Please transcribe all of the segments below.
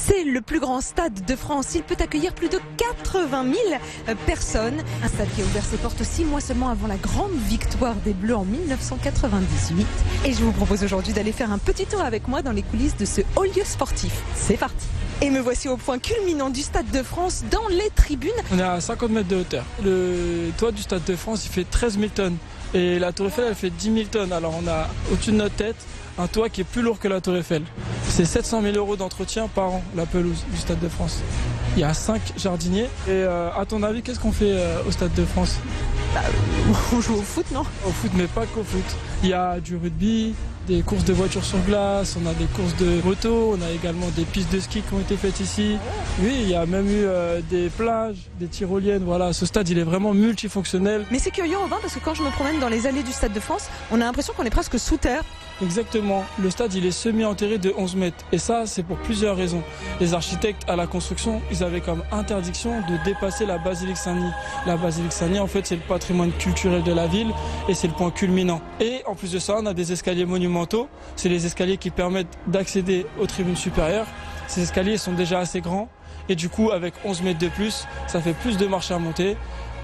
C'est le plus grand stade de France. Il peut accueillir plus de 80 000 personnes. Un stade qui a ouvert ses portes 6 mois seulement avant la grande victoire des Bleus en 1998. Et je vous propose aujourd'hui d'aller faire un petit tour avec moi dans les coulisses de ce haut lieu sportif. C'est parti. Et me voici au point culminant du Stade de France, dans les tribunes. On est à 50 mètres de hauteur. Le toit du Stade de France, il fait 13 000 tonnes. Et la Tour Eiffel, elle fait 10 000 tonnes. Alors on a au-dessus de notre tête un toit qui est plus lourd que la Tour Eiffel. C'est 700 000 € d'entretien par an, la pelouse du Stade de France. Il y a 5 jardiniers. Et à ton avis, qu'est-ce qu'on fait au Stade de France? On joue au foot, non? Au foot, mais pas qu'au foot. Il y a du rugby, des courses de voitures sur glace, on a des courses de moto, on a également des pistes de ski qui ont été faites ici. Oui, il y a même eu des plages, des tyroliennes. Voilà, ce stade, il est vraiment multifonctionnel. Mais c'est curieux, Robin, parce que quand je me promène dans les allées du Stade de France, on a l'impression qu'on est presque sous terre. Exactement. Le stade, il est semi-enterré de 11 mètres. Et ça, c'est pour plusieurs raisons. Les architectes, à la construction, ils avaient comme interdiction de dépasser la basilique Saint-Denis. La basilique Saint-Denis, en fait, c'est le patrimoine culturel de la ville et c'est le point culminant. Et en plus de ça, on a des escaliers monumentaux. C'est les escaliers qui permettent d'accéder aux tribunes supérieures. Ces escaliers sont déjà assez grands. Et du coup, avec 11 mètres de plus, ça fait plus de marches à monter.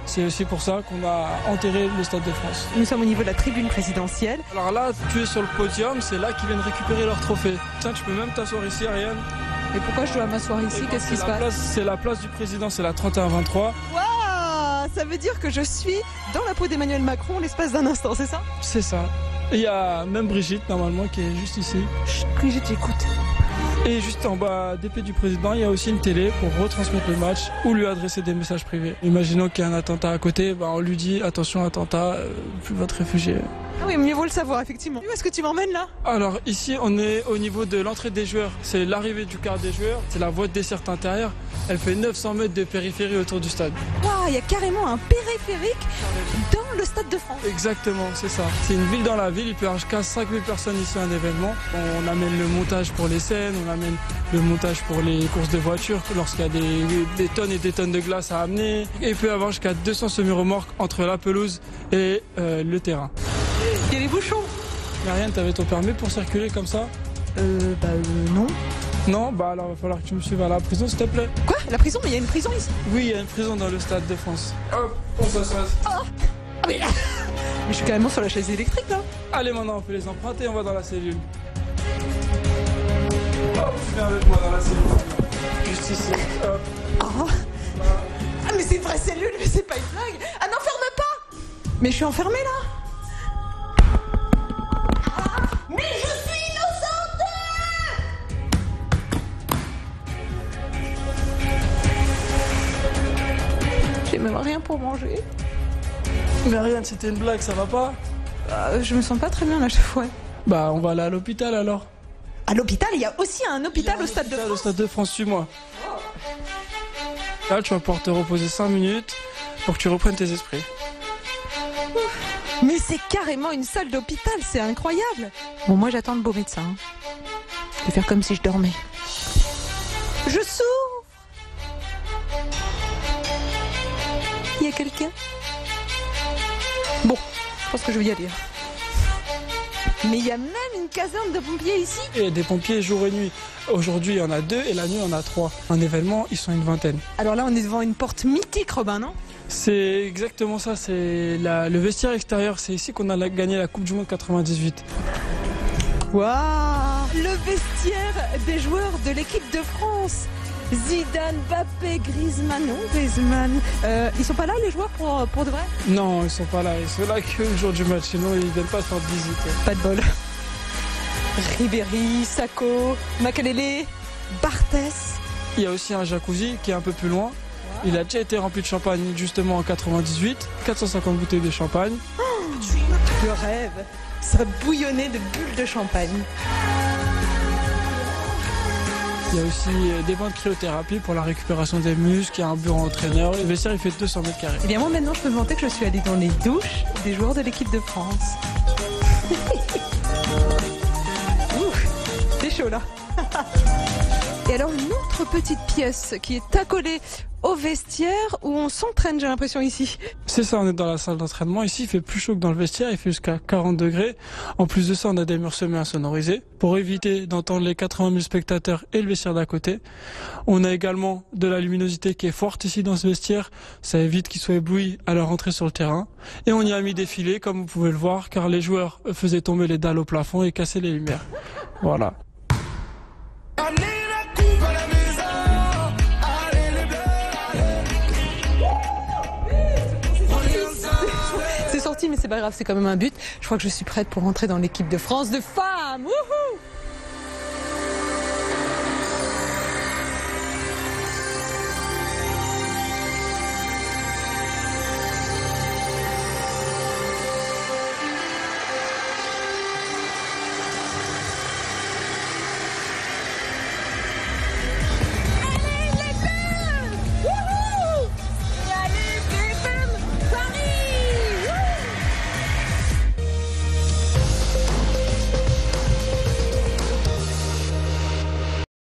C'est aussi pour ça qu'on a enterré le Stade de France. Nous sommes au niveau de la tribune présidentielle. Alors là, tu es sur le podium, c'est là qu'ils viennent récupérer leur trophée. Tiens, tu peux même t'asseoir ici, Ariane. Et pourquoi je dois m'asseoir ici? Qu'est-ce qui se passe? C'est la place du président, c'est la 31-23. Waouh! Ça veut dire que je suis dans la peau d'Emmanuel Macron l'espace d'un instant, c'est ça? C'est ça. Et il y a même Brigitte, normalement, qui est juste ici. Chut, Brigitte, j'écoute. Et juste en bas d'épée du président, il y a aussi une télé pour retransmettre le match ou lui adresser des messages privés. Imaginons qu'il y a un attentat à côté, on lui dit attention attentat, plus votre réfugié. Ah oui, mieux vaut le savoir, effectivement. Où est-ce que tu m'emmènes là? Alors ici, on est au niveau de l'entrée des joueurs. C'est l'arrivée du quart des joueurs. C'est la voie de dessert intérieure. Elle fait 900 mètres de périphérie autour du stade. Waouh, il y a carrément un périphérique dans le Stade de France. Exactement, c'est ça. C'est une ville dans la ville. Il peut y avoir jusqu'à 5000 personnes ici à un événement. On amène le montage pour les scènes, on amène le montage pour les courses de voitures lorsqu'il y a des tonnes et des tonnes de glace à amener. Et il peut y avoir jusqu'à 200 semi-remorques entre la pelouse et le terrain. Il y a les bouchons. Marianne, t'avais ton permis pour circuler comme ça? Non. Non, alors il va falloir que tu me suives à la prison, s'il te plaît. Quoi? La prison? Mais il y a une prison ici? Oui, il y a une prison dans le Stade de France. Hop, on s'assoit. Mais je suis carrément sur la chaise électrique là. Allez, maintenant on peut les emprunter, on va dans la cellule. Hop, viens avec moi dans la cellule. Juste ici. Hop. Oh. Ah mais c'est une vraie cellule, mais c'est pas une blague. Ah non, ferme pas. Mais je suis enfermée là. Mais je suis innocente. J'ai même rien pour manger. Mais Ariane, c'était une blague, ça va pas? Je me sens pas très bien là, chaque fois. On va aller à l'hôpital alors. À l'hôpital? Il y a aussi un hôpital au Stade de France? Au Stade de France, suis-moi. Là, tu vas pouvoir te reposer 5 minutes pour que tu reprennes tes esprits. Mais c'est carrément une salle d'hôpital, c'est incroyable. Bon, moi j'attends le beau médecin. Je vais faire comme si je dormais. Je souffre. Il y a quelqu'un? Bon, je pense que je vais y aller. Mais il y a même une caserne de pompiers ici? Et des pompiers jour et nuit. Aujourd'hui, il y en a 2 et la nuit, il y en a 3. Un événement, ils sont une vingtaine. Alors là, on est devant une porte mythique, Robin, non? C'est exactement ça, c'est le vestiaire extérieur. C'est ici qu'on a gagné la Coupe du Monde 98. Waouh! Le vestiaire des joueurs de l'équipe de France. Zidane, Mbappé, Griezmann, non Griezmann. Ils sont pas là les joueurs pour de vrai? Non, ils sont pas là. Ils sont là que le jour du match. Sinon, ils viennent pas faire de visite. Pas de bol. Ribéry, Sacco, Makalele, Barthès. Il y a aussi un jacuzzi qui est un peu plus loin. Il a déjà été rempli de champagne justement en 98. 450 bouteilles de champagne. Oh, le rêve. Ça bouillonnait de bulles de champagne. Il y a aussi des bancs de cryothérapie pour la récupération des muscles. Il y a un bureau entraîneur. Le vestiaire, il fait 200 mètres carrés. Eh bien, moi, maintenant, je peux me vanter que je suis allée dans les douches des joueurs de l'équipe de France. C'est chaud, là. Et alors, une autre autre petite pièce qui est accolée au vestiaire où on s'entraîne, j'ai l'impression ici. C'est ça, on est dans la salle d'entraînement. Ici, il fait plus chaud que dans le vestiaire, il fait jusqu'à 40 degrés. En plus de ça, on a des murs semés insonorisés pour éviter d'entendre les 80 000 spectateurs et le vestiaire d'à côté. On a également de la luminosité qui est forte ici dans ce vestiaire. Ça évite qu'ils soient éblouis à leur entrée sur le terrain. Et on y a mis des filets, comme vous pouvez le voir, car les joueurs faisaient tomber les dalles au plafond et cassaient les lumières. Voilà. C'est sorti, mais c'est pas grave, c'est quand même un but. Je crois que je suis prête pour rentrer dans l'équipe de France de femmes. Wouhou!